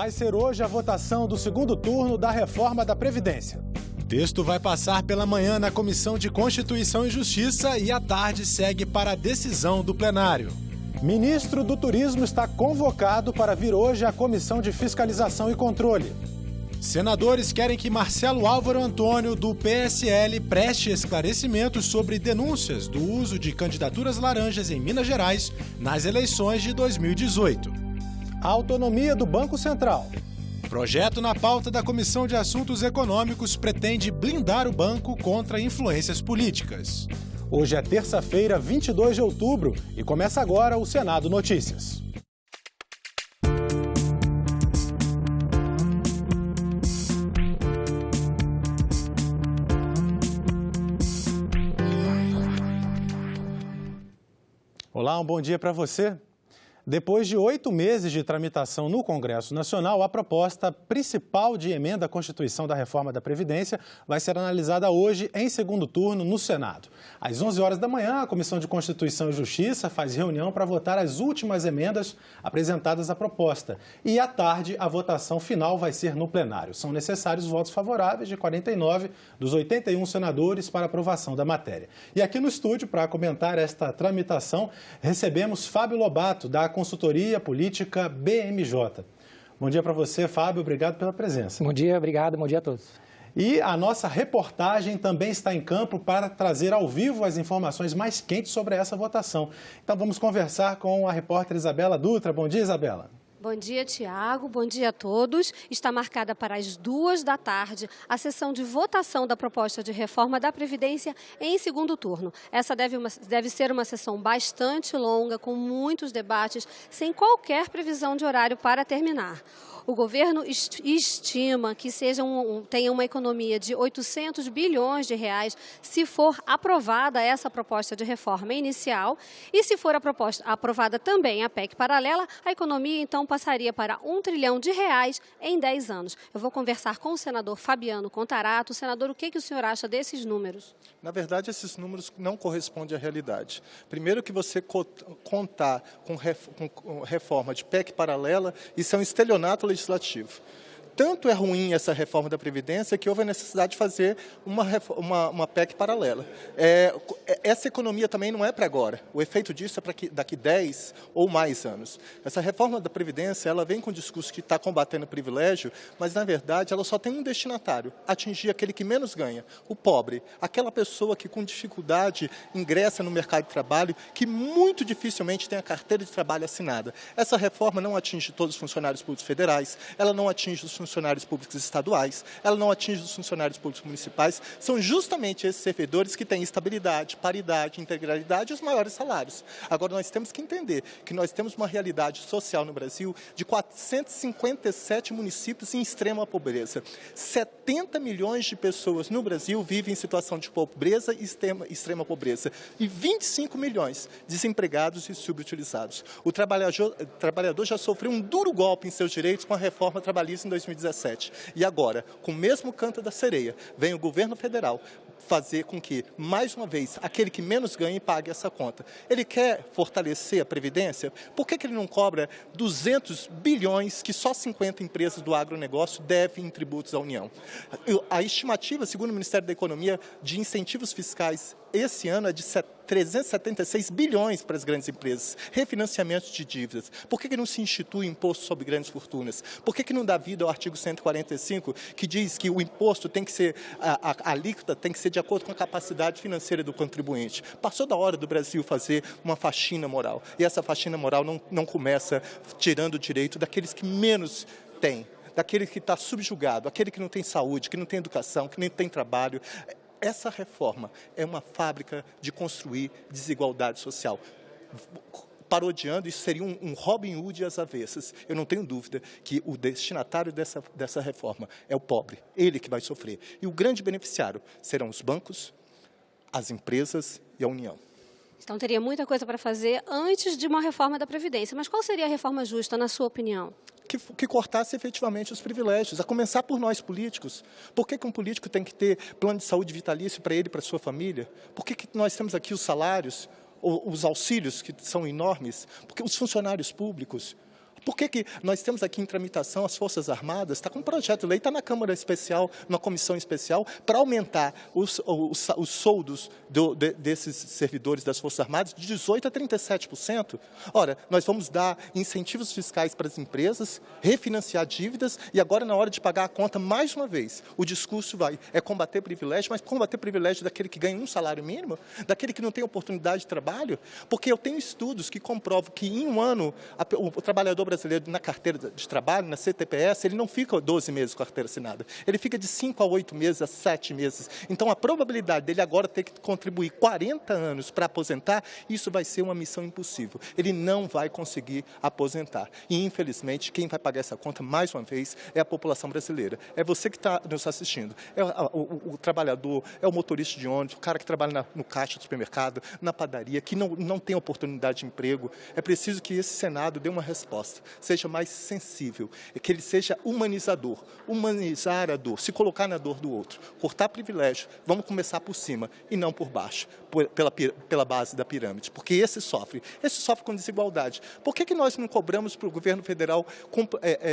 Vai ser hoje a votação do segundo turno da reforma da Previdência. O texto vai passar pela manhã na Comissão de Constituição e Justiça e à tarde segue para a decisão do plenário. Ministro do Turismo está convocado para vir hoje à Comissão de Fiscalização e Controle. Senadores querem que Marcelo Álvaro Antônio, do PSL, preste esclarecimentos sobre denúncias do uso de candidaturas laranjas em Minas Gerais nas eleições de 2018. A autonomia do Banco Central. Projeto na pauta da Comissão de Assuntos Econômicos pretende blindar o banco contra influências políticas. Hoje é terça-feira, 22 de outubro, e começa agora o Senado Notícias. Olá, um bom dia para você. Depois de 8 meses de tramitação no Congresso Nacional, a proposta principal de emenda à Constituição da Reforma da Previdência vai ser analisada hoje em segundo turno no Senado. Às 11 horas da manhã, a Comissão de Constituição e Justiça faz reunião para votar as últimas emendas apresentadas à proposta. E à tarde, a votação final vai ser no plenário. São necessários votos favoráveis de 49 dos 81 senadores para aprovação da matéria. E aqui no estúdio, para comentar esta tramitação, recebemos Fábio Lobato, da Consultoria Política BMJ. Bom dia para você, Fábio. Obrigado pela presença. Bom dia, obrigado. Bom dia a todos. E a nossa reportagem também está em campo para trazer ao vivo as informações mais quentes sobre essa votação. Então vamos conversar com a repórter Isabela Dutra. Bom dia, Isabela. Bom dia, Tiago. Bom dia a todos. Está marcada para as 2 da tarde a sessão de votação da proposta de reforma da Previdência em segundo turno. Essa deve ser uma sessão bastante longa, com muitos debates, sem qualquer previsão de horário para terminar. O governo estima que tenha uma economia de 800 bilhões de reais se for aprovada essa proposta de reforma inicial e se for aprovada também a PEC paralela, a economia então passaria para 1 trilhão de reais em 10 anos. Eu vou conversar com o senador Fabiano Contarato. Senador, o que o senhor acha desses números? Na verdade, esses números não correspondem à realidade. Primeiro que você contar com reforma de PEC paralela, isso é um estelionato legislativo. Tanto é ruim essa reforma da Previdência que houve a necessidade de fazer uma PEC paralela. Essa economia também não é para agora. O efeito disso é para daqui 10 ou mais anos. Essa reforma da Previdência, ela vem com o discurso que está combatendo o privilégio, mas, na verdade, ela só tem um destinatário: atingir aquele que menos ganha, o pobre. Aquela pessoa que, com dificuldade, ingressa no mercado de trabalho, que muito dificilmente tem a carteira de trabalho assinada. Essa reforma não atinge todos os funcionários públicos federais, ela não atinge os funcionários públicos estaduais, ela não atinge os funcionários públicos municipais. São justamente esses servidores que têm estabilidade, paridade, integralidade e os maiores salários. Agora, nós temos que entender que nós temos uma realidade social no Brasil de 457 municípios em extrema pobreza. 70 milhões de pessoas no Brasil vivem em situação de pobreza e extrema pobreza. E 25 milhões desempregados e subutilizados. O trabalhador já sofreu um duro golpe em seus direitos com a reforma trabalhista em 2017. E agora, com o mesmo canto da sereia, vem o governo federal fazer com que, mais uma vez, aquele que menos ganhe pague essa conta. Ele quer fortalecer a Previdência? Por que ele não cobra 200 bilhões que só 50 empresas do agronegócio devem em tributos à União? A estimativa, segundo o Ministério da Economia, de incentivos fiscais esse ano é de 376 bilhões para as grandes empresas, refinanciamentos de dívidas. Por que não se institui imposto sobre grandes fortunas? Por que não dá vida ao artigo 145, que diz que o imposto tem que ser, a alíquota tem que ser de acordo com a capacidade financeira do contribuinte? Passou da hora do Brasil fazer uma faxina moral. E essa faxina moral não começa tirando o direito daqueles que menos têm, daquele que está subjugado, aquele que não tem saúde, que não tem educação, que nem tem trabalho. Essa reforma é uma fábrica de construir desigualdade social. Parodiando, isso seria um Robin Hood às avessas. Eu não tenho dúvida que o destinatário dessa reforma é o pobre, ele que vai sofrer. E o grande beneficiário serão os bancos, as empresas e a União. Então teria muita coisa para fazer antes de uma reforma da Previdência. Mas qual seria a reforma justa, na sua opinião? Que cortasse efetivamente os privilégios, a começar por nós políticos. Por que um político tem que ter plano de saúde vitalício para ele e para a sua família? Por que nós temos aqui os salários, os auxílios que são enormes? Porque os funcionários públicos, Por que nós temos aqui em tramitação as Forças Armadas? Está com um projeto de lei, está na Câmara Especial, na Comissão Especial, para aumentar os soldos desses servidores das Forças Armadas de 18% a 37%. Ora, nós vamos dar incentivos fiscais para as empresas, refinanciar dívidas e agora, na hora de pagar a conta, mais uma vez, o discurso é combater privilégio, mas combater privilégio daquele que ganha um salário mínimo, daquele que não tem oportunidade de trabalho, porque eu tenho estudos que comprovam que em um ano o trabalhador brasileiro na carteira de trabalho, na CTPS, ele não fica 12 meses com a carteira assinada, ele fica de 5 a 8 meses, a 7 meses. Então a probabilidade dele agora ter que contribuir 40 anos para aposentar, isso vai ser uma missão impossível. Ele não vai conseguir aposentar. E infelizmente quem vai pagar essa conta, mais uma vez, é a população brasileira. É você que está nos assistindo, é o trabalhador, é o motorista de ônibus, o cara que trabalha no caixa do supermercado, na padaria, que não tem oportunidade de emprego. É preciso que esse Senado dê uma resposta, seja mais sensível, que ele seja humanizador, humanizar a dor, se colocar na dor do outro, cortar privilégio. Vamos começar por cima e não por baixo, pela base da pirâmide, porque esse sofre com desigualdade. Por que nós não cobramos para o governo federal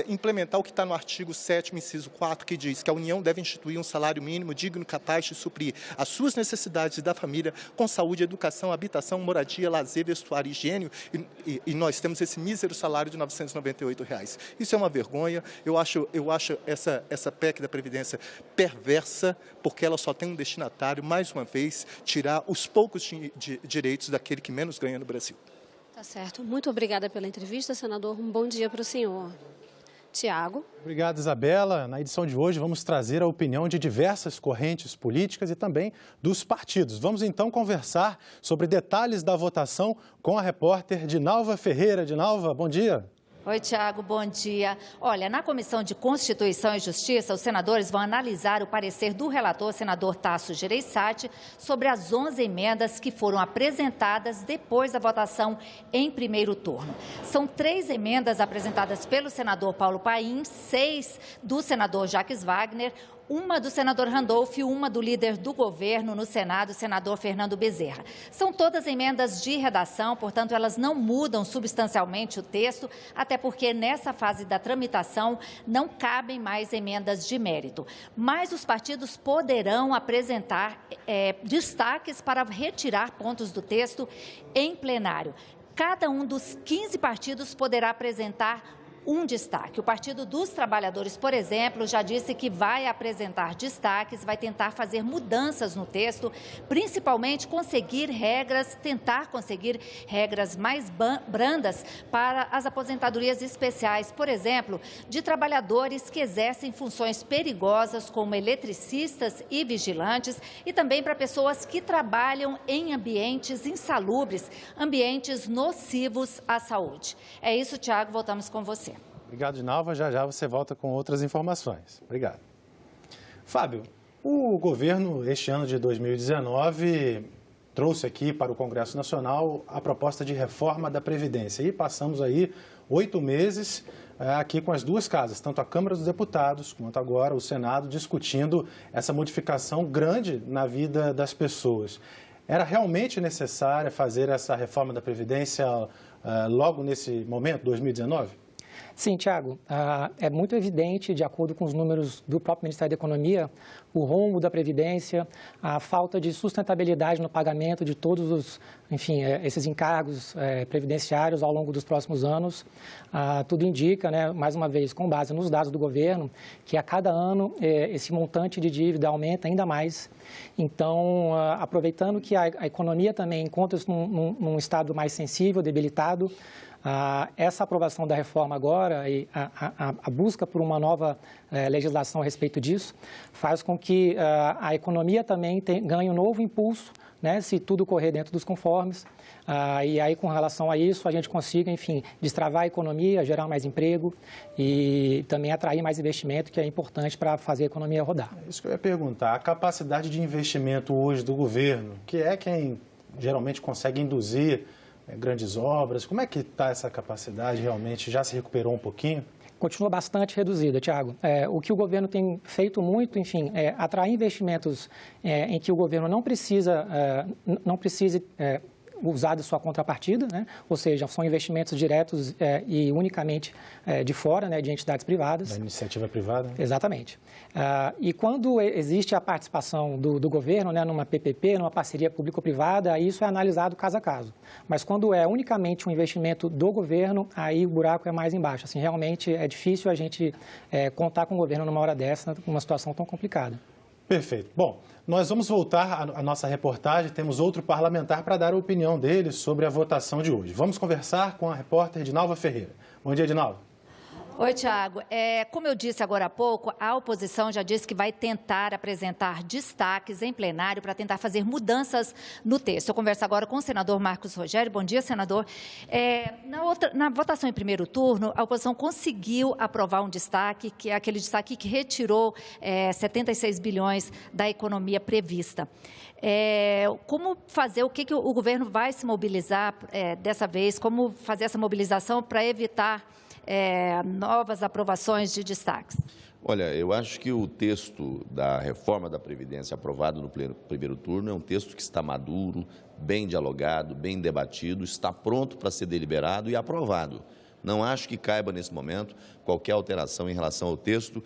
implementar o que está no artigo 7º, inciso 4, que diz que a União deve instituir um salário mínimo digno e capaz de suprir as suas necessidades da família com saúde, educação, habitação, moradia, lazer, vestuário e higiene, e nós temos esse mísero salário de R$ 998. Isso é uma vergonha. Eu acho essa PEC da Previdência perversa, porque ela só tem um destinatário, mais uma vez, tirar os poucos direitos daquele que menos ganha no Brasil. Tá certo. Muito obrigada pela entrevista, senador. Um bom dia para o senhor. Tiago. Obrigado, Isabela. Na edição de hoje vamos trazer a opinião de diversas correntes políticas e também dos partidos. Vamos então conversar sobre detalhes da votação com a repórter Dinalva Ferreira. Dinalva, bom dia. Oi, Tiago, bom dia. Olha, na Comissão de Constituição e Justiça, os senadores vão analisar o parecer do relator, senador Tasso Gereissati, sobre as 11 emendas que foram apresentadas depois da votação em primeiro turno. São 3 emendas apresentadas pelo senador Paulo Paim, 6 do senador Jacques Wagner, uma do senador Randolph e uma do líder do governo no Senado, senador Fernando Bezerra. São todas emendas de redação, portanto, elas não mudam substancialmente o texto, até porque nessa fase da tramitação não cabem mais emendas de mérito. Mas os partidos poderão apresentar destaques para retirar pontos do texto em plenário. Cada um dos 15 partidos poderá apresentar um destaque. O Partido dos Trabalhadores, por exemplo, já disse que vai apresentar destaques, vai tentar fazer mudanças no texto, principalmente tentar conseguir regras mais brandas para as aposentadorias especiais, por exemplo, de trabalhadores que exercem funções perigosas como eletricistas e vigilantes e também para pessoas que trabalham em ambientes insalubres, ambientes nocivos à saúde. É isso, Tiago, voltamos com você. Obrigado, Dinalva. Já você volta com outras informações. Obrigado. Fábio, o governo, este ano de 2019, trouxe aqui para o Congresso Nacional a proposta de reforma da Previdência. E passamos aí 8 meses aqui com as duas casas, tanto a Câmara dos Deputados quanto agora o Senado, discutindo essa modificação grande na vida das pessoas. Era realmente necessária fazer essa reforma da Previdência logo nesse momento, 2019? Sim, Tiago, é muito evidente, de acordo com os números do próprio Ministério da Economia, o rombo da Previdência, a falta de sustentabilidade no pagamento de todos esses encargos previdenciários ao longo dos próximos anos. Tudo indica, mais uma vez, com base nos dados do governo, que a cada ano esse montante de dívida aumenta ainda mais. Então, aproveitando que a economia também encontra-se num estado mais sensível, debilitado, essa aprovação da reforma agora e a busca por uma nova legislação a respeito disso faz com que a economia também ganhe um novo impulso, se tudo correr dentro dos conformes. E aí, com relação a isso, a gente consiga, destravar a economia, gerar mais emprego e também atrair mais investimento, que é importante para fazer a economia rodar. Isso que eu ia perguntar. A capacidade de investimento hoje do governo, que é quem geralmente consegue induzir grandes obras, como é que está essa capacidade realmente? Já se recuperou um pouquinho? Continua bastante reduzida, Tiago. O que o governo tem feito muito, é atrair investimentos em que o governo não precise usado sua contrapartida, né? Ou seja, são investimentos diretos e unicamente de fora, né, de entidades privadas. Da iniciativa privada. Exatamente. E quando existe a participação do governo, né, numa PPP, numa parceria público-privada, isso é analisado caso a caso. Mas quando é unicamente um investimento do governo, aí o buraco é mais embaixo. Assim, realmente é difícil a gente contar com o governo numa hora dessa, numa situação tão complicada. Perfeito. Bom, nós vamos voltar à nossa reportagem. Temos outro parlamentar para dar a opinião dele sobre a votação de hoje. Vamos conversar com a repórter Edinalva Ferreira. Bom dia, Edinalva. Oi, Tiago. Como eu disse agora há pouco, a oposição já disse que vai tentar apresentar destaques em plenário para tentar fazer mudanças no texto. Eu converso agora com o senador Marcos Rogério. Bom dia, senador. Na votação em primeiro turno, a oposição conseguiu aprovar um destaque, que é aquele destaque que retirou 76 bilhões da economia prevista. Como fazer, o que o governo vai se mobilizar dessa vez, como fazer essa mobilização para evitar novas aprovações de destaques? Olha, eu acho que o texto da reforma da Previdência aprovado no primeiro turno é um texto que está maduro, bem dialogado, bem debatido, está pronto para ser deliberado e aprovado. Não acho que caiba, nesse momento, qualquer alteração em relação ao texto,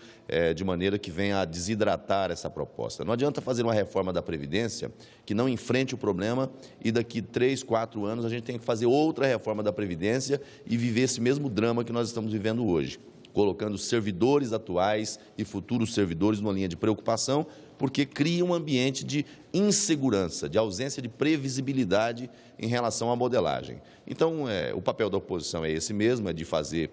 de maneira que venha a desidratar essa proposta. Não adianta fazer uma reforma da Previdência que não enfrente o problema e daqui 3, 4 anos a gente tem que fazer outra reforma da Previdência e viver esse mesmo drama que nós estamos vivendo hoje, colocando servidores atuais e futuros servidores numa linha de preocupação, porque cria um ambiente de insegurança, de ausência de previsibilidade em relação à modelagem. Então, o papel da oposição é esse mesmo, é de fazer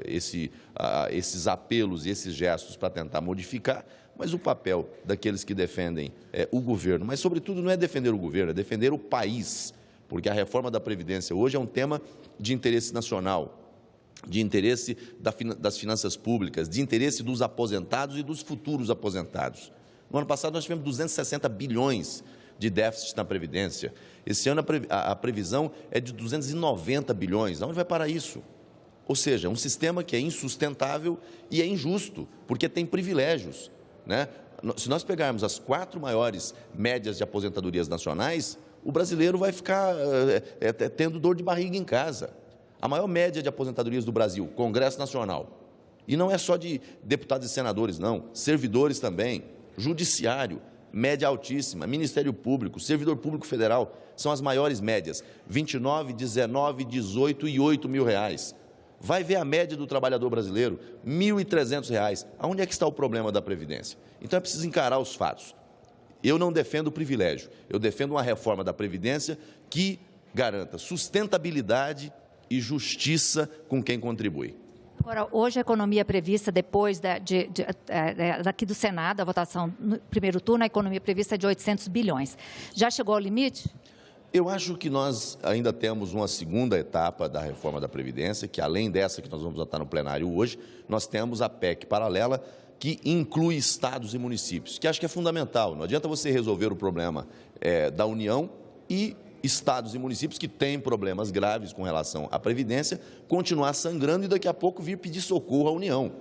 esses apelos e esses gestos para tentar modificar, mas o papel daqueles que defendem o governo, mas, sobretudo, não é defender o governo, é defender o país, porque a reforma da Previdência hoje é um tema de interesse nacional, de interesse das finanças públicas, de interesse dos aposentados e dos futuros aposentados. No ano passado, nós tivemos 260 bilhões de déficit na Previdência. Esse ano, a previsão é de 290 bilhões. Aonde vai parar isso? Ou seja, um sistema que é insustentável e é injusto, porque tem privilégios, né? Se nós pegarmos as 4 maiores médias de aposentadorias nacionais, o brasileiro vai ficar tendo dor de barriga em casa. A maior média de aposentadorias do Brasil, Congresso Nacional. E não é só de deputados e senadores, não. Servidores também, Judiciário, média altíssima, Ministério Público, Servidor Público Federal, são as maiores médias, 29, 19, 18 e 8 mil reais. Vai ver a média do trabalhador brasileiro, R$ 1.300. Aonde é que está o problema da Previdência? Então é preciso encarar os fatos. Eu não defendo o privilégio, eu defendo uma reforma da Previdência que garanta sustentabilidade e justiça com quem contribui. Agora, hoje a economia prevista, depois daqui do Senado, a votação no primeiro turno, a economia prevista é de 800 bilhões. Já chegou ao limite? Eu acho que nós ainda temos uma segunda etapa da reforma da Previdência, que além dessa que nós vamos votar no plenário hoje, nós temos a PEC paralela, que inclui estados e municípios, que acho que é fundamental. Não adianta você resolver o problema da União e estados e municípios que têm problemas graves com relação à Previdência, continuar sangrando e daqui a pouco vir pedir socorro à União.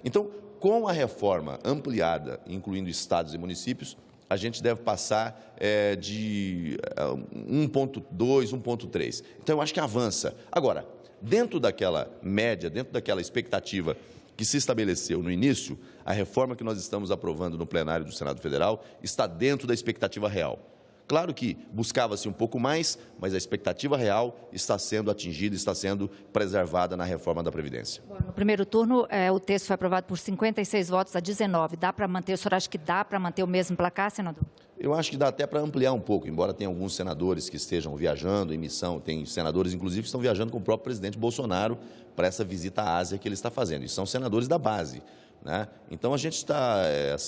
Então, com a reforma ampliada, incluindo estados e municípios, a gente deve passar de 1,2, 1,3. Então, eu acho que avança. Agora, dentro daquela média, dentro daquela expectativa que se estabeleceu no início, a reforma que nós estamos aprovando no plenário do Senado Federal está dentro da expectativa real. Claro que buscava-se um pouco mais, mas a expectativa real está sendo atingida, está sendo preservada na reforma da Previdência. No primeiro turno, o texto foi aprovado por 56 votos a 19. Dá para manter, o senhor acha que dá para manter o mesmo placar, senador? Eu acho que dá até para ampliar um pouco, embora tenha alguns senadores que estejam viajando em missão, tem senadores, inclusive, que estão viajando com o próprio presidente Bolsonaro para essa visita à Ásia que ele está fazendo, e são senadores da base, né? Então, a gente está,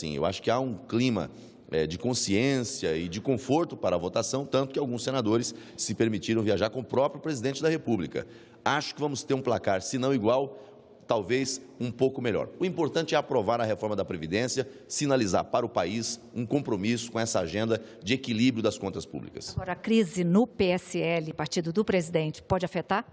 eu acho que há um clima de consciência e de conforto para a votação, tanto que alguns senadores se permitiram viajar com o próprio presidente da República. Acho que vamos ter um placar, se não igual, talvez um pouco melhor. O importante é aprovar a reforma da Previdência, sinalizar para o país um compromisso com essa agenda de equilíbrio das contas públicas. Agora, a crise no PSL, partido do presidente, pode afetar?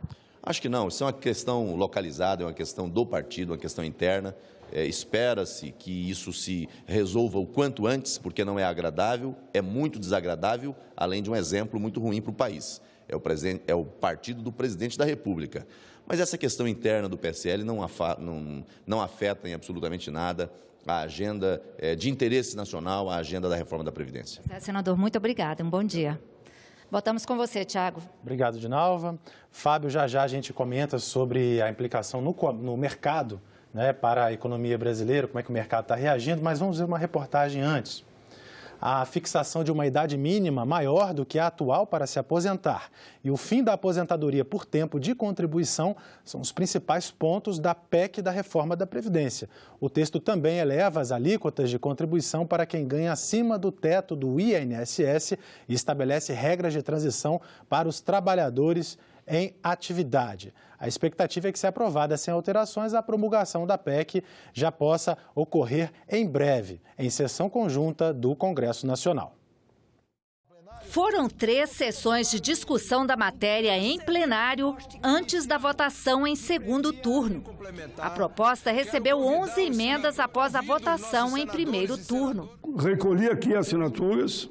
Acho que não, isso é uma questão localizada, é uma questão do partido, uma questão interna. Espera-se que isso se resolva o quanto antes, porque não é agradável, é muito desagradável, além de um exemplo muito ruim para o país. É o partido do presidente da República. Mas essa questão interna do PSL não afeta em absolutamente nada a agenda de interesse nacional, a agenda da reforma da Previdência. Senador, muito obrigada. Um bom dia. Voltamos com você, Tiago. Obrigado, Dinalva. Fábio, já a gente comenta sobre a implicação no mercado, né, para a economia brasileira, como é que o mercado está reagindo, mas vamos ver uma reportagem antes. A fixação de uma idade mínima maior do que a atual para se aposentar e o fim da aposentadoria por tempo de contribuição são os principais pontos da PEC da reforma da Previdência. O texto também eleva as alíquotas de contribuição para quem ganha acima do teto do INSS e estabelece regras de transição para os trabalhadores em atividade. A expectativa é que, se aprovada sem alterações, a promulgação da PEC já possa ocorrer em breve, em sessão conjunta do Congresso Nacional. Foram 3 sessões de discussão da matéria em plenário antes da votação em segundo turno. A proposta recebeu 11 emendas após a votação em primeiro turno. Recolhi aqui assinaturas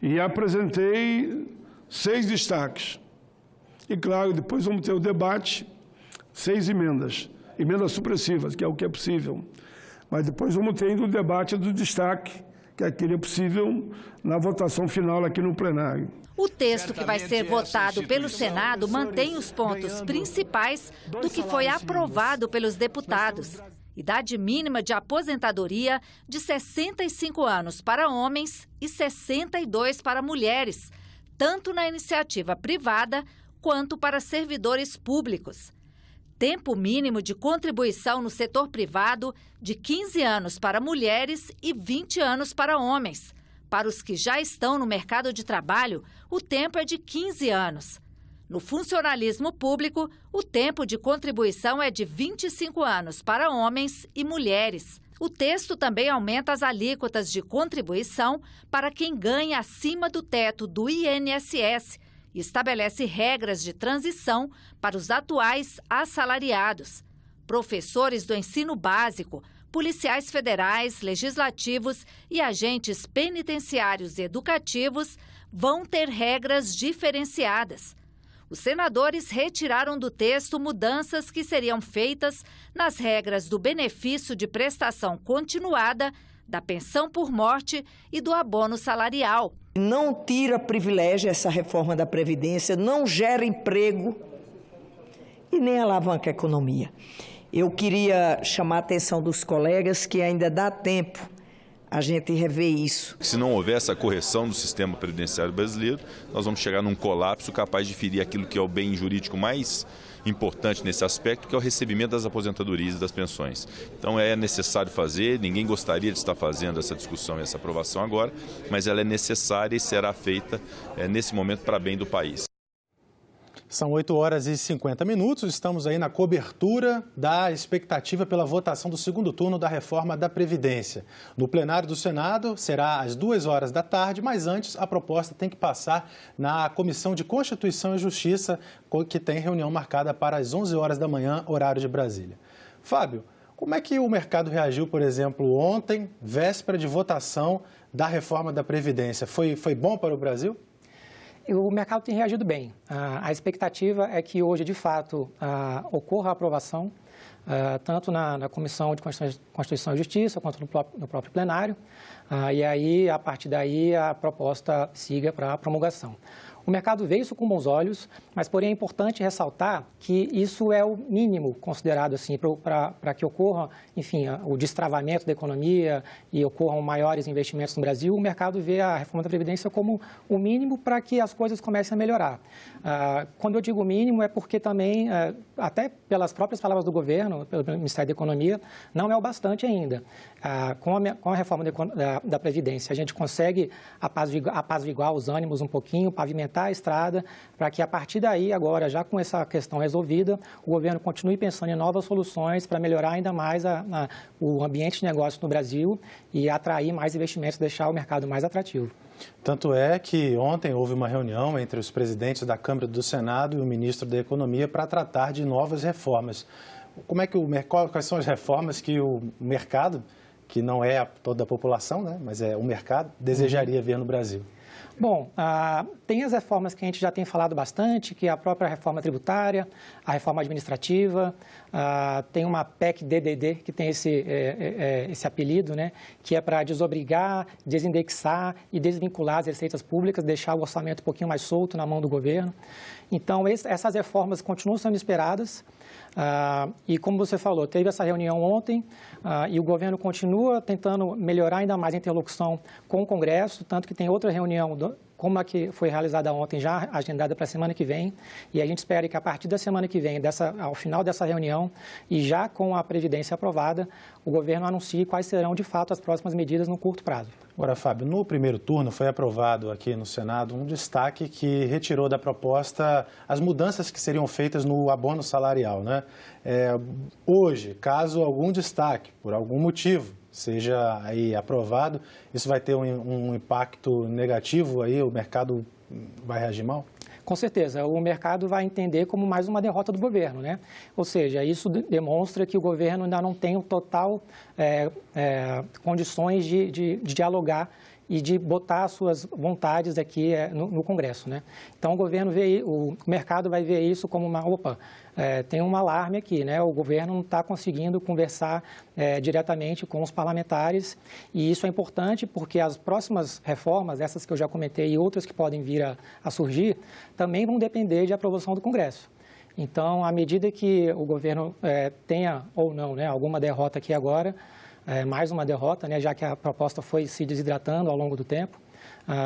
e apresentei 6 destaques. E, claro, depois vamos ter o debate, 6 emendas supressivas, que é o que é possível. Mas depois vamos ter o debate do destaque, que é aquele possível na votação final aqui no plenário. O texto que vai ser votado pelo Senado mantém os pontos principais do que foi aprovado pelos deputados. Idade mínima de aposentadoria de 65 anos para homens e 62 para mulheres, tanto na iniciativa privada quanto para servidores públicos. Tempo mínimo de contribuição no setor privado de 15 anos para mulheres e 20 anos para homens. Para os que já estão no mercado de trabalho, o tempo é de 15 anos. No funcionalismo público, o tempo de contribuição é de 25 anos para homens e mulheres. O texto também aumenta as alíquotas de contribuição para quem ganha acima do teto do INSS, e estabelece regras de transição para os atuais assalariados. Professores do ensino básico, policiais federais, legislativos e agentes penitenciários e educativos vão ter regras diferenciadas. Os senadores retiraram do texto mudanças que seriam feitas nas regras do benefício de prestação continuada, da pensão por morte e do abono salarial. Não tira privilégio essa reforma da Previdência, não gera emprego e nem alavanca a economia. Eu queria chamar a atenção dos colegas que ainda dá tempo a gente rever isso. Se não houver essa correção do sistema previdenciário brasileiro, nós vamos chegar num colapso capaz de ferir aquilo que é o bem jurídico mais importante nesse aspecto, que é o recebimento das aposentadorias e das pensões. Então é necessário fazer, ninguém gostaria de estar fazendo essa discussão e essa aprovação agora, mas ela é necessária e será feita nesse momento para bem do país. São 8h50, estamos aí na cobertura da expectativa pela votação do segundo turno da reforma da Previdência. No plenário do Senado será às 14h, mas antes a proposta tem que passar na Comissão de Constituição e Justiça, que tem reunião marcada para as 11h da manhã, horário de Brasília. Fábio, como é que o mercado reagiu, por exemplo, ontem, véspera de votação da reforma da Previdência? Foi bom para o Brasil? O mercado tem reagido bem. A expectativa é que hoje, de fato, ocorra a aprovação, tanto na Comissão de Constituição e Justiça, quanto no próprio plenário. E aí, a partir daí, a proposta siga para a promulgação. O mercado vê isso com bons olhos, mas, porém, é importante ressaltar que isso é o mínimo considerado assim, para que ocorra, enfim, o destravamento da economia e ocorram maiores investimentos no Brasil. O mercado vê a reforma da Previdência como o mínimo para que as coisas comecem a melhorar. Quando eu digo mínimo, é porque também, até pelas próprias palavras do governo, pelo Ministério da Economia, não é o bastante ainda. Com a reforma da Previdência, a gente consegue apaziguar os ânimos um pouquinho, pavimentar pavimentar a estrada, para que a partir daí, agora, já com essa questão resolvida, o governo continue pensando em novas soluções para melhorar ainda mais o ambiente de negócio no Brasil e atrair mais investimentos, deixar o mercado mais atrativo. Tanto é que ontem houve uma reunião entre os presidentes da Câmara e do Senado e o ministro da Economia para tratar de novas reformas. Quais são as reformas que o mercado, que não é toda a população, né, mas é o mercado, desejaria ver no Brasil? Bom, tem as reformas que a gente já tem falado bastante, que é a própria reforma tributária, a reforma administrativa, tem uma PEC DDD, que tem esse apelido, né, que é para desobrigar, desindexar e desvincular as receitas públicas, deixar o orçamento um pouquinho mais solto na mão do governo. Então, essas reformas continuam sendo esperadas. E como você falou, teve essa reunião ontem e o governo continua tentando melhorar ainda mais a interlocução com o Congresso, tanto que tem outra reunião, como a que foi realizada ontem, já agendada para a semana que vem, e a gente espera que a partir da semana que vem, ao final dessa reunião, e já com a Previdência aprovada, o governo anuncie quais serão, de fato, as próximas medidas no curto prazo. Agora, Fábio, no primeiro turno foi aprovado aqui no Senado um destaque que retirou da proposta as mudanças que seriam feitas no abono salarial, né? Hoje, caso algum destaque, por algum motivo, seja aí aprovado, isso vai ter um impacto negativo aí, o mercado vai reagir mal? Com certeza, o mercado vai entender como mais uma derrota do governo, né? Ou seja, isso demonstra que o governo ainda não tem o total condições de dialogar e de botar suas vontades aqui no Congresso, né? Então, o mercado vai ver isso como tem um alarme aqui, né? O governo não está conseguindo conversar diretamente com os parlamentares e isso é importante porque as próximas reformas, essas que eu já comentei e outras que podem vir a surgir, também vão depender de aprovação do Congresso. Então, à medida que o governo tenha ou não, né, alguma derrota aqui agora, mais uma derrota, né, já que a proposta foi se desidratando ao longo do tempo,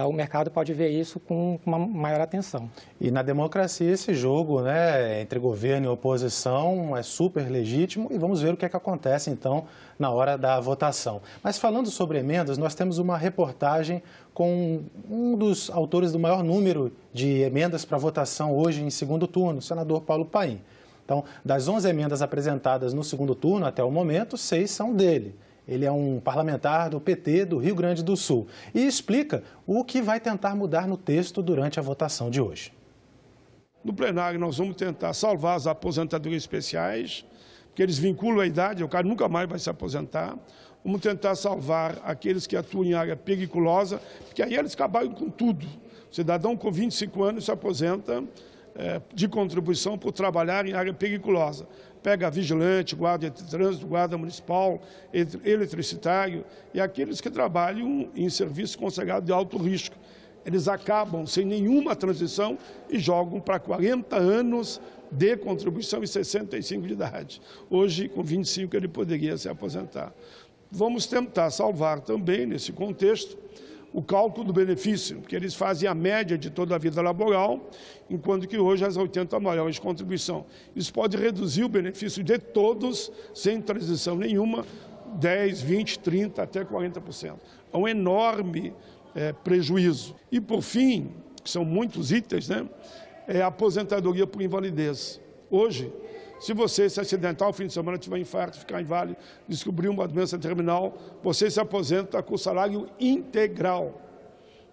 o mercado pode ver isso com uma maior atenção. E na democracia esse jogo, né, entre governo e oposição é super legítimo e vamos ver o que acontece então na hora da votação. Mas falando sobre emendas, nós temos uma reportagem com um dos autores do maior número de emendas para votação hoje em segundo turno, o senador Paulo Paim. Então, das 11 emendas apresentadas no segundo turno até o momento, 6 são dele. Ele é um parlamentar do PT do Rio Grande do Sul e explica o que vai tentar mudar no texto durante a votação de hoje. No plenário, nós vamos tentar salvar as aposentadorias especiais, porque eles vinculam a idade, o cara nunca mais vai se aposentar. Vamos tentar salvar aqueles que atuam em área periculosa, porque aí eles acabaram com tudo. O cidadão com 25 anos se aposenta de contribuição por trabalhar em área periculosa. Pega vigilante, guarda de trânsito, guarda municipal, eletricitário e aqueles que trabalham em serviço consagrado de alto risco. Eles acabam sem nenhuma transição e jogam para 40 anos de contribuição e 65 de idade. Hoje, com 25, ele poderia se aposentar. Vamos tentar salvar também, nesse contexto, o cálculo do benefício, porque eles fazem a média de toda a vida laboral, enquanto que hoje as 80 maiores de contribuição. Isso pode reduzir o benefício de todos, sem transição nenhuma, 10, 20, 30, até 40%. É um enorme prejuízo. E, por fim, que são muitos itens, né, é a aposentadoria por invalidez. Hoje, se você se acidentar ao fim de semana, tiver infarto, ficar inválido, descobrir uma doença terminal, você se aposenta com salário integral.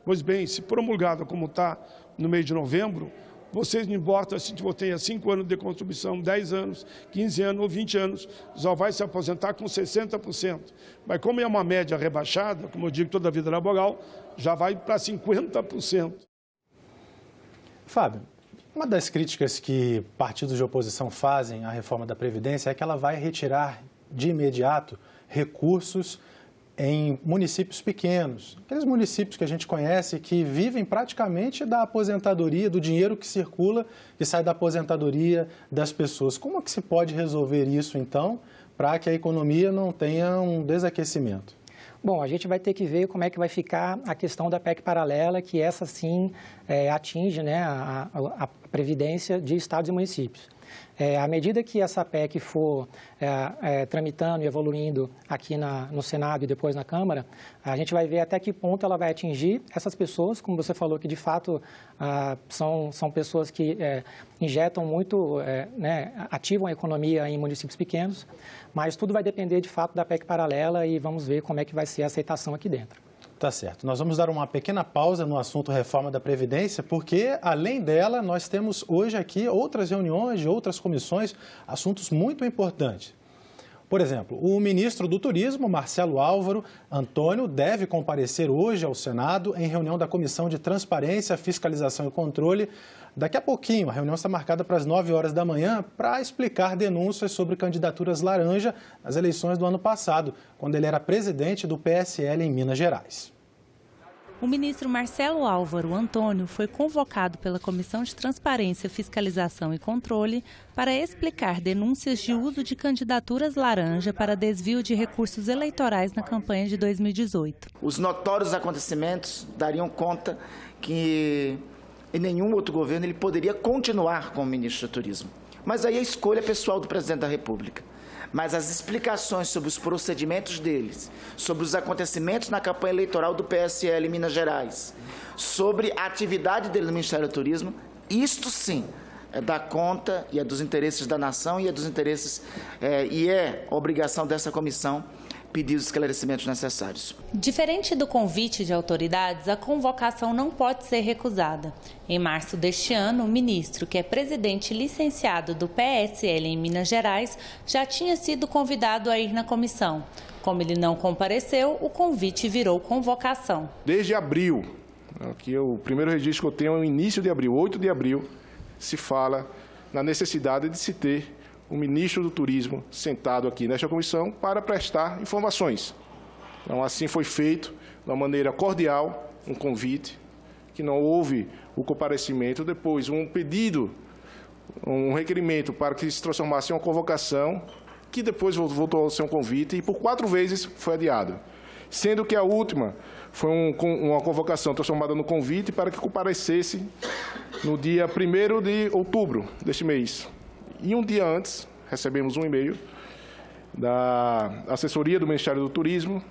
Pois bem, se promulgada como está no mês de novembro, você não importa se tenha 5 anos de contribuição, 10 anos, 15 anos ou 20 anos, só vai se aposentar com 60%. Mas como é uma média rebaixada, como eu digo, toda a vida laboral, já vai para 50%. Fábio, uma das críticas que partidos de oposição fazem à reforma da Previdência é que ela vai retirar de imediato recursos em municípios pequenos, aqueles municípios que a gente conhece que vivem praticamente da aposentadoria, do dinheiro que circula e sai da aposentadoria das pessoas. Como é que se pode resolver isso, então, para que a economia não tenha um desaquecimento? Bom, a gente vai ter que ver como é que vai ficar a questão da PEC paralela, que essa sim atinge, né, a Previdência de estados e municípios. À medida que essa PEC for tramitando e evoluindo aqui no Senado e depois na Câmara, a gente vai ver até que ponto ela vai atingir essas pessoas, como você falou, que de fato são pessoas que injetam muito, ativam a economia em municípios pequenos, mas tudo vai depender de fato da PEC paralela e vamos ver como é que vai ser a aceitação aqui dentro. Tá certo. Nós vamos dar uma pequena pausa no assunto reforma da Previdência, porque, além dela, nós temos hoje aqui outras reuniões de outras comissões, assuntos muito importantes. Por exemplo, o ministro do Turismo, Marcelo Álvaro Antônio, deve comparecer hoje ao Senado em reunião da Comissão de Transparência, Fiscalização e Controle. Daqui a pouquinho, a reunião está marcada para as 9 horas da manhã para explicar denúncias sobre candidaturas laranja nas eleições do ano passado, quando ele era presidente do PSL em Minas Gerais. O ministro Marcelo Álvaro Antônio foi convocado pela Comissão de Transparência, Fiscalização e Controle para explicar denúncias de uso de candidaturas laranja para desvio de recursos eleitorais na campanha de 2018. Os notórios acontecimentos dariam conta que em nenhum outro governo ele poderia continuar como ministro do Turismo. Mas aí a escolha pessoal do presidente da República. Mas as explicações sobre os procedimentos deles, sobre os acontecimentos na campanha eleitoral do PSL em Minas Gerais, sobre a atividade dele no Ministério do Turismo, isto sim é dar conta e é dos interesses da nação e é dos interesses e é obrigação dessa comissão pedir os esclarecimentos necessários. Diferente do convite de autoridades, a convocação não pode ser recusada. Em março deste ano, o ministro, que é presidente licenciado do PSL em Minas Gerais, já tinha sido convidado a ir na comissão. Como ele não compareceu, o convite virou convocação. Desde abril, aqui o primeiro registro que eu tenho é o início de abril, 8 de abril, se fala na necessidade de se ter o ministro do Turismo sentado aqui nesta comissão para prestar informações. Então, assim foi feito, de uma maneira cordial, um convite, que não houve o comparecimento, depois um pedido, um requerimento para que se transformasse em uma convocação, que depois voltou a ser um convite e por 4 vezes foi adiado. Sendo que a última foi uma convocação transformada no convite para que comparecesse no dia 1º de outubro deste mês. E um dia antes, recebemos um e-mail da assessoria do Ministério do Turismo,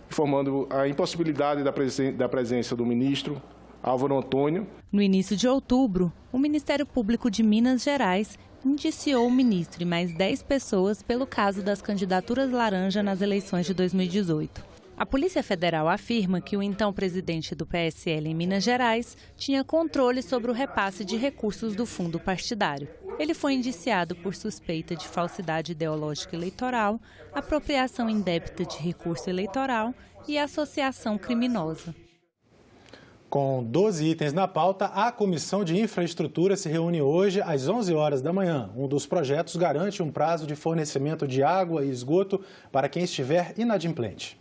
informando a impossibilidade da presença do ministro Álvaro Antônio. No início de outubro, o Ministério Público de Minas Gerais indiciou o ministro e mais 10 pessoas pelo caso das candidaturas laranja nas eleições de 2018. A Polícia Federal afirma que o então presidente do PSL em Minas Gerais tinha controle sobre o repasse de recursos do fundo partidário. Ele foi indiciado por suspeita de falsidade ideológica eleitoral, apropriação indébita de recurso eleitoral e associação criminosa. Com 12 itens na pauta, a Comissão de Infraestrutura se reúne hoje às 11 horas da manhã. Um dos projetos garante um prazo de fornecimento de água e esgoto para quem estiver inadimplente.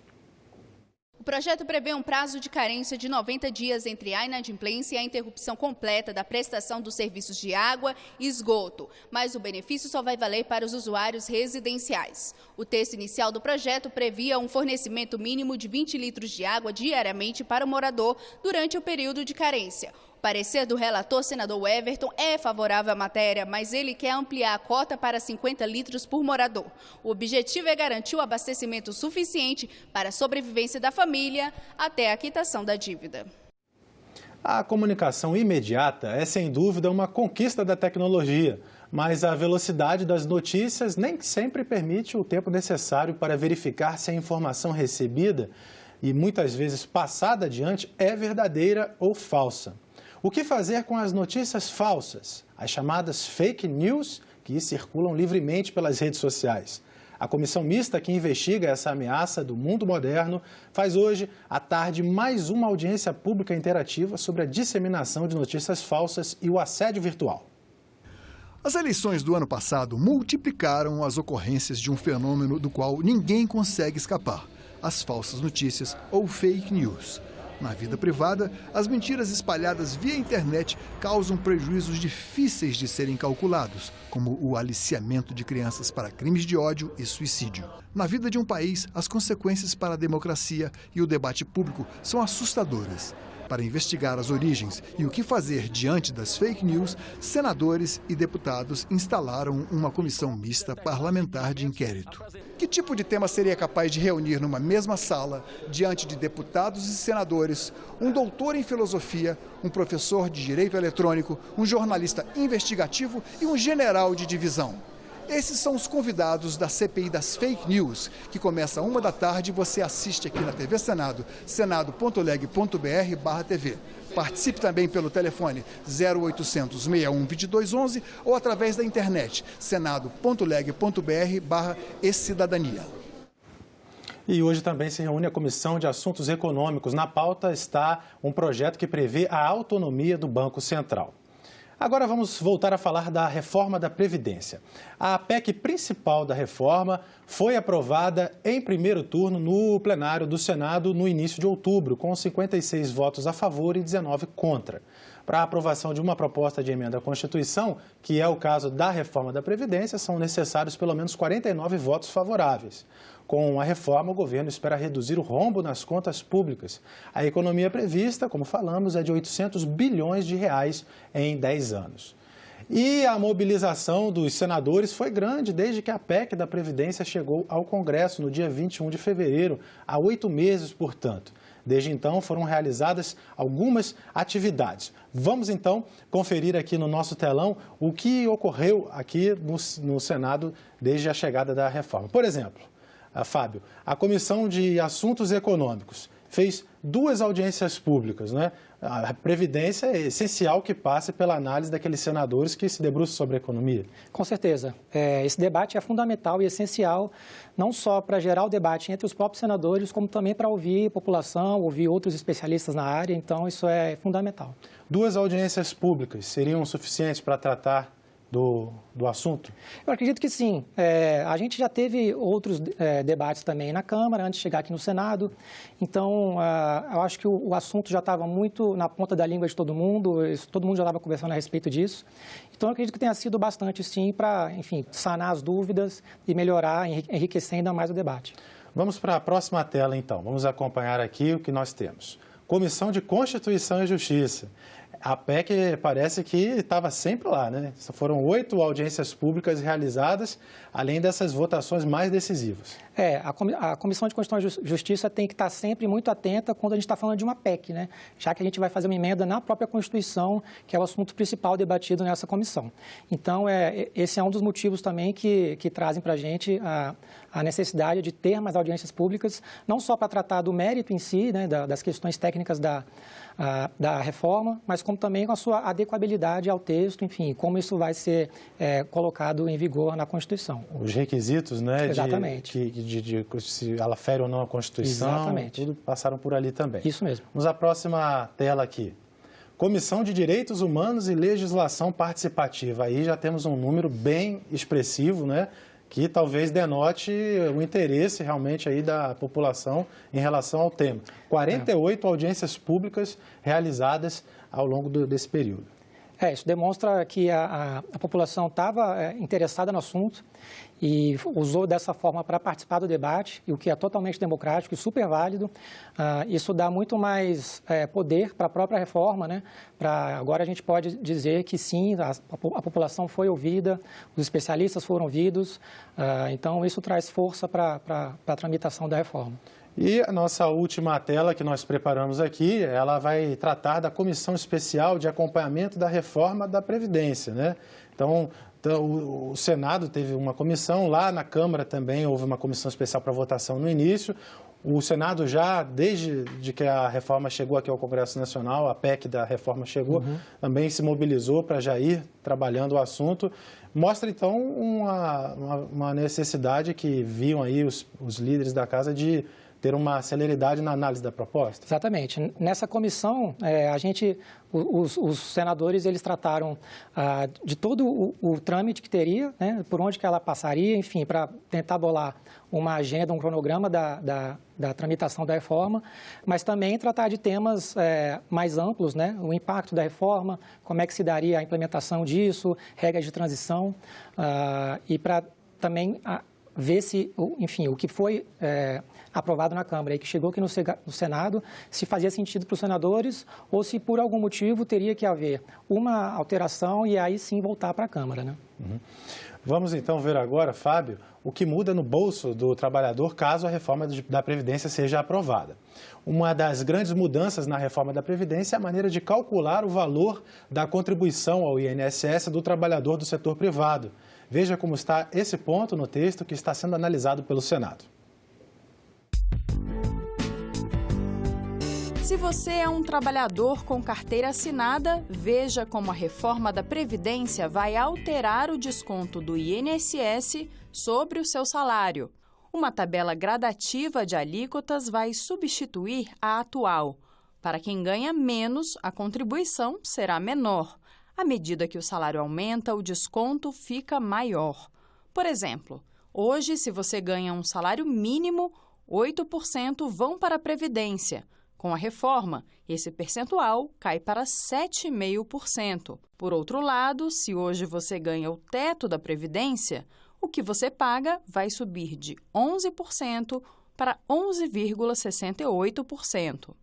O projeto prevê um prazo de carência de 90 dias entre a inadimplência e a interrupção completa da prestação dos serviços de água e esgoto, mas o benefício só vai valer para os usuários residenciais. O texto inicial do projeto previa um fornecimento mínimo de 20 litros de água diariamente para o morador durante o período de carência. O parecer do relator, senador Everton, é favorável à matéria, mas ele quer ampliar a cota para 50 litros por morador. O objetivo é garantir o abastecimento suficiente para a sobrevivência da família até a quitação da dívida. A comunicação imediata é, sem dúvida, uma conquista da tecnologia, mas a velocidade das notícias nem sempre permite o tempo necessário para verificar se a informação recebida e muitas vezes passada adiante é verdadeira ou falsa. O que fazer com as notícias falsas, as chamadas fake news, que circulam livremente pelas redes sociais? A comissão mista que investiga essa ameaça do mundo moderno faz hoje, à tarde, mais uma audiência pública interativa sobre a disseminação de notícias falsas e o assédio virtual. As eleições do ano passado multiplicaram as ocorrências de um fenômeno do qual ninguém consegue escapar: as falsas notícias ou fake news. Na vida privada, as mentiras espalhadas via internet causam prejuízos difíceis de serem calculados, como o aliciamento de crianças para crimes de ódio e suicídio. Na vida de um país, as consequências para a democracia e o debate público são assustadoras. Para investigar as origens e o que fazer diante das fake news, senadores e deputados instalaram uma comissão mista parlamentar de inquérito. Que tipo de tema seria capaz de reunir numa mesma sala, diante de deputados e senadores, um doutor em filosofia, um professor de direito eletrônico, um jornalista investigativo e um general de divisão? Esses são os convidados da CPI das Fake News, que começa 1h da tarde e você assiste aqui na TV Senado, senado.leg.br/TV. Participe também pelo telefone 0800 61 2211 ou através da internet, senado.leg.br/e-cidadania. E hoje também se reúne a Comissão de Assuntos Econômicos. Na pauta está um projeto que prevê a autonomia do Banco Central. Agora vamos voltar a falar da reforma da Previdência. A PEC principal da reforma foi aprovada em primeiro turno no plenário do Senado no início de outubro, com 56 votos a favor e 19 contra. Para a aprovação de uma proposta de emenda à Constituição, que é o caso da reforma da Previdência, são necessários pelo menos 49 votos favoráveis. Com a reforma, o governo espera reduzir o rombo nas contas públicas. A economia prevista, como falamos, é de 800 bilhões de reais em 10 anos. E a mobilização dos senadores foi grande desde que a PEC da Previdência chegou ao Congresso no dia 21 de fevereiro, há 8 meses, portanto. Desde então, foram realizadas algumas atividades. Vamos, então, conferir aqui no nosso telão o que ocorreu aqui no Senado desde a chegada da reforma. Por exemplo, Fábio, a Comissão de Assuntos Econômicos fez 2 audiências públicas, né? A Previdência é essencial que passe pela análise daqueles senadores que se debruçam sobre a economia. Com certeza. Esse debate é fundamental e essencial, não só para gerar o debate entre os próprios senadores, como também para ouvir a população, ouvir outros especialistas na área. Então, isso é fundamental. 2 audiências públicas seriam suficientes para tratar do assunto? Eu acredito que sim. A gente já teve outros debates também na Câmara, antes de chegar aqui no Senado. Então, eu acho que o assunto já estava muito na ponta da língua de todo mundo já estava conversando a respeito disso. Então, eu acredito que tenha sido bastante, sim, para, enfim, sanar as dúvidas e melhorar, enriquecer ainda mais o debate. Vamos para a próxima tela, então. Vamos acompanhar aqui o que nós temos. Comissão de Constituição e Justiça. A PEC parece que estava sempre lá, né? Foram 8 audiências públicas realizadas, além dessas votações mais decisivas. A Comissão de Constituição e Justiça tem que estar sempre muito atenta quando a gente está falando de uma PEC, né? Já que a gente vai fazer uma emenda na própria Constituição, que é o assunto principal debatido nessa comissão. Então, esse é um dos motivos também que trazem para a gente a necessidade de ter mais audiências públicas, não só para tratar do mérito em si, né, das questões técnicas da reforma, mas como também com a sua adequabilidade ao texto, enfim, como isso vai ser colocado em vigor na Constituição. Os requisitos, né? Exatamente. De se ela fere ou não a Constituição. Exatamente. Tudo passaram por ali também. Isso mesmo. Vamos à próxima tela aqui. Comissão de Direitos Humanos e Legislação Participativa. Aí já temos um número bem expressivo, né? Que talvez denote o interesse realmente aí da população em relação ao tema. 48 audiências públicas realizadas ao longo desse período. Isso demonstra que a população estava interessada no assunto e usou dessa forma para participar do debate, e o que é totalmente democrático e super válido. Isso dá muito mais poder para a própria reforma, né? Agora a gente pode dizer que sim, a população foi ouvida, os especialistas foram ouvidos, então isso traz força para a tramitação da reforma. E a nossa última tela que nós preparamos aqui, ela vai tratar da Comissão Especial de Acompanhamento da Reforma da Previdência, né? Então, o Senado teve uma comissão, lá na Câmara também houve uma comissão especial para votação no início. O Senado já, desde que a reforma chegou aqui ao Congresso Nacional, a PEC da reforma chegou, também se mobilizou para já ir trabalhando o assunto. Mostra, então, uma necessidade que viam aí os líderes da Casa de ter uma celeridade na análise da proposta? Exatamente. Nessa comissão, os senadores eles trataram de todo o trâmite que teria, né, por onde que ela passaria, enfim, para tentar bolar uma agenda, um cronograma da tramitação da reforma, mas também tratar de temas mais amplos, né, o impacto da reforma, como é que se daria a implementação disso, regras de transição, e para também ver se, enfim, o que foi aprovado na Câmara e que chegou aqui no Senado, se fazia sentido para os senadores ou se por algum motivo teria que haver uma alteração e aí sim voltar para a Câmara, né? Vamos então ver agora, Fábio, o que muda no bolso do trabalhador caso a reforma da Previdência seja aprovada. Uma das grandes mudanças na reforma da Previdência é a maneira de calcular o valor da contribuição ao INSS do trabalhador do setor privado. Veja como está esse ponto no texto que está sendo analisado pelo Senado. Se você é um trabalhador com carteira assinada, veja como a reforma da Previdência vai alterar o desconto do INSS sobre o seu salário. Uma tabela gradativa de alíquotas vai substituir a atual. Para quem ganha menos, a contribuição será menor. À medida que o salário aumenta, o desconto fica maior. Por exemplo, hoje, se você ganha um salário mínimo, 8% vão para a Previdência. Com a reforma, esse percentual cai para 7,5%. Por outro lado, se hoje você ganha o teto da Previdência, o que você paga vai subir de 11% para 11,68%.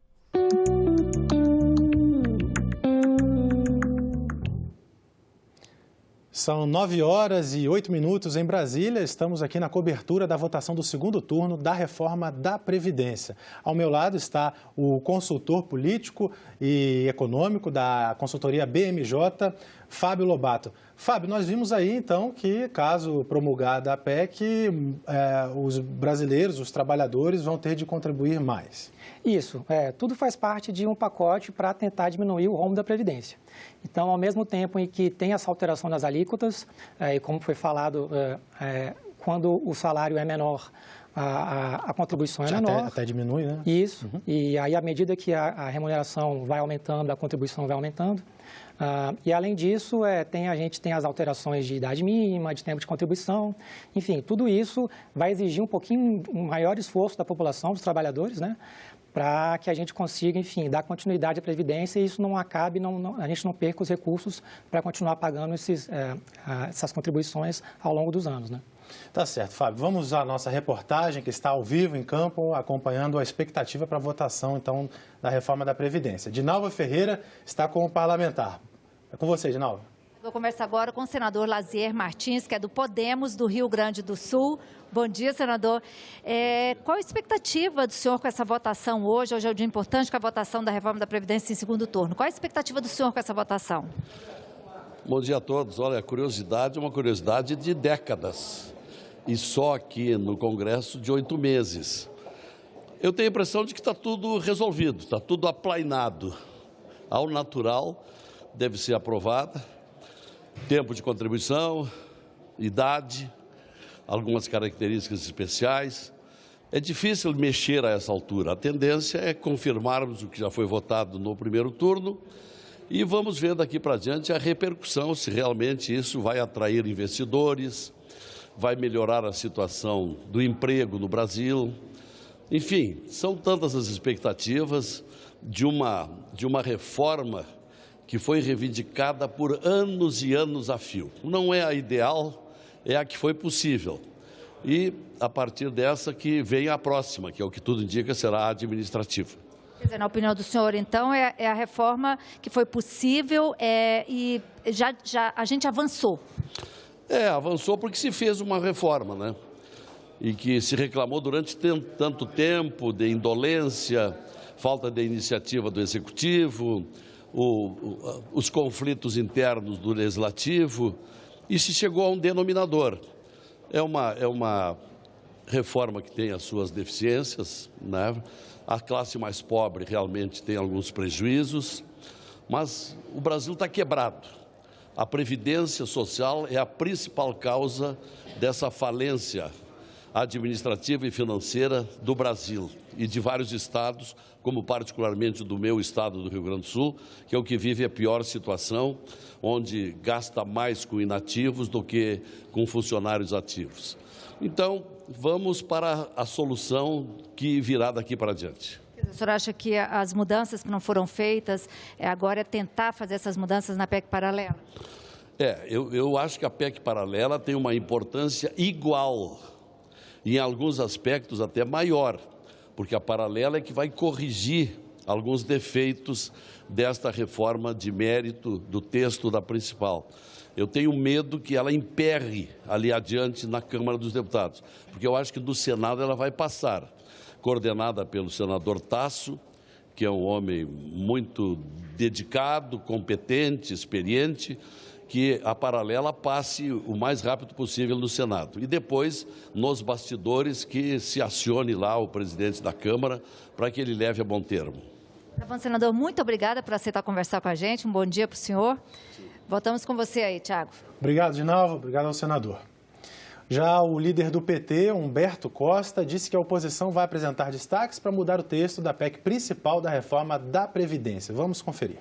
São 9h08 em Brasília. Estamos aqui na cobertura da votação do segundo turno da reforma da Previdência. Ao meu lado está o consultor político e econômico da consultoria BMJ, Fábio Lobato. Fábio, nós vimos aí, então, que caso promulgada a PEC, os brasileiros, os trabalhadores, vão ter de contribuir mais. Isso, tudo faz parte de um pacote para tentar diminuir o rombo da Previdência. Então, ao mesmo tempo em que tem essa alteração das alíquotas, e como foi falado, quando o salário é menor, a contribuição é menor. Até diminui, né? Isso, e aí à medida que a remuneração vai aumentando, a contribuição vai aumentando. E além disso, a gente tem as alterações de idade mínima, de tempo de contribuição, enfim, tudo isso vai exigir um maior esforço da população, dos trabalhadores, né? Para que a gente consiga, enfim, dar continuidade à Previdência e isso não acabe, a gente não perca os recursos para continuar pagando essas contribuições ao longo dos anos, né? Tá certo, Fábio. Vamos à nossa reportagem que está ao vivo em campo, acompanhando a expectativa para a votação, então, da reforma da Previdência. Dinalva Ferreira está com o parlamentar. É com você, Dinalva. Vou conversar agora com o senador Lazier Martins, que é do Podemos, do Rio Grande do Sul. Bom dia, senador. Qual a expectativa do senhor com essa votação hoje? Hoje é um dia importante com a votação da reforma da Previdência em segundo turno. Qual a expectativa do senhor com essa votação? Bom dia a todos. Olha, a curiosidade é uma curiosidade de décadas e só aqui no Congresso de 8 meses. Eu tenho a impressão de que está tudo resolvido, está tudo aplainado. Ao natural, deve ser aprovada. Tempo de contribuição, idade, algumas características especiais. É difícil mexer a essa altura. A tendência é confirmarmos o que já foi votado no primeiro turno e vamos ver daqui para diante a repercussão, se realmente isso vai atrair investidores, vai melhorar a situação do emprego no Brasil. Enfim, são tantas as expectativas de uma reforma que foi reivindicada por anos e anos a fio. Não é a ideal, é a que foi possível. E, a partir dessa, que vem a próxima, que é o que tudo indica, será a administrativa. Quer dizer, na opinião do senhor, então, é a reforma que foi possível e já a gente avançou. Avançou porque se fez uma reforma, né? E que se reclamou durante tanto tempo de indolência, falta de iniciativa do Executivo, os conflitos internos do Legislativo, e se chegou a um denominador. É uma reforma que tem as suas deficiências, né? A classe mais pobre realmente tem alguns prejuízos, mas o Brasil está quebrado. A Previdência Social é a principal causa dessa falência administrativa e financeira do Brasil e de vários estados, como particularmente do meu estado do Rio Grande do Sul, que é o que vive a pior situação, onde gasta mais com inativos do que com funcionários ativos. Então, vamos para a solução que virá daqui para diante. O senhor acha que as mudanças que não foram feitas, agora é tentar fazer essas mudanças na PEC paralela? Eu acho que a PEC paralela tem uma importância igual e em alguns aspectos até maior, porque a paralela é que vai corrigir alguns defeitos desta reforma de mérito do texto da principal. Eu tenho medo que ela emperre ali adiante na Câmara dos Deputados, porque eu acho que do Senado ela vai passar, coordenada pelo senador Tasso, que é um homem muito dedicado, competente, experiente, que a paralela passe o mais rápido possível no Senado. E depois, nos bastidores, que se acione lá o presidente da Câmara para que ele leve a bom termo. Tá bom, senador, muito obrigada por aceitar conversar com a gente. Um bom dia para o senhor. Voltamos com você aí, Tiago. Obrigado, Dinalva. Obrigado ao senador. Já o líder do PT, Humberto Costa, disse que a oposição vai apresentar destaques para mudar o texto da PEC principal da reforma da Previdência. Vamos conferir.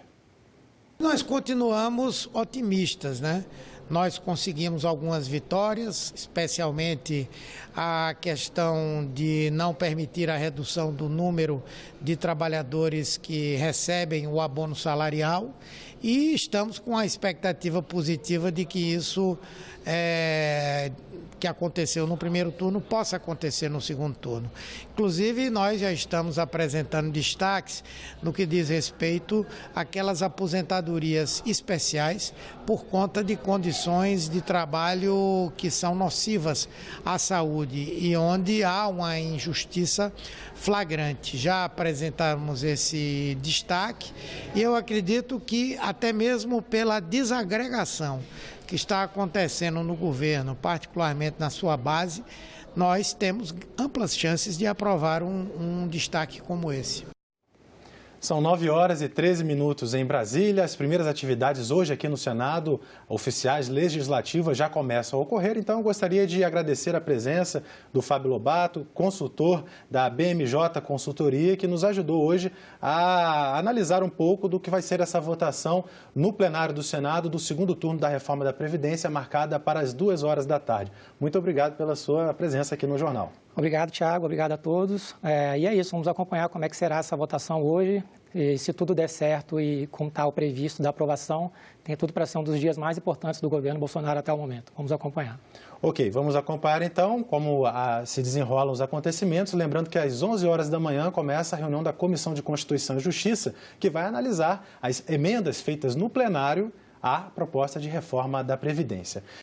Nós continuamos otimistas, né? Nós conseguimos algumas vitórias, especialmente a questão de não permitir a redução do número de trabalhadores que recebem o abono salarial, e estamos com a expectativa positiva de que isso que aconteceu no primeiro turno possa acontecer no segundo turno. Inclusive, nós já estamos apresentando destaques no que diz respeito àquelas aposentadorias especiais por conta de condições de trabalho que são nocivas à saúde e onde há uma injustiça flagrante. Já apresentamos esse destaque e eu acredito que até mesmo pela desagregação que está acontecendo no governo, particularmente na sua base, nós temos amplas chances de aprovar um destaque como esse. São 9h13 em Brasília. As primeiras atividades hoje aqui no Senado, oficiais legislativas, já começam a ocorrer. Então, eu gostaria de agradecer a presença do Fábio Lobato, consultor da BMJ Consultoria, que nos ajudou hoje a analisar um pouco do que vai ser essa votação no plenário do Senado do segundo turno da reforma da Previdência, marcada para as 2h da tarde. Muito obrigado pela sua presença aqui no Jornal. Obrigado, Tiago. Obrigado a todos. E é isso, vamos acompanhar como é que será essa votação hoje. E se tudo der certo e como está o previsto da aprovação, tem tudo para ser um dos dias mais importantes do governo Bolsonaro até o momento. Vamos acompanhar. Ok, vamos acompanhar então como se desenrolam os acontecimentos. Lembrando que às 11h da manhã começa a reunião da Comissão de Constituição e Justiça, que vai analisar as emendas feitas no plenário à proposta de reforma da Previdência.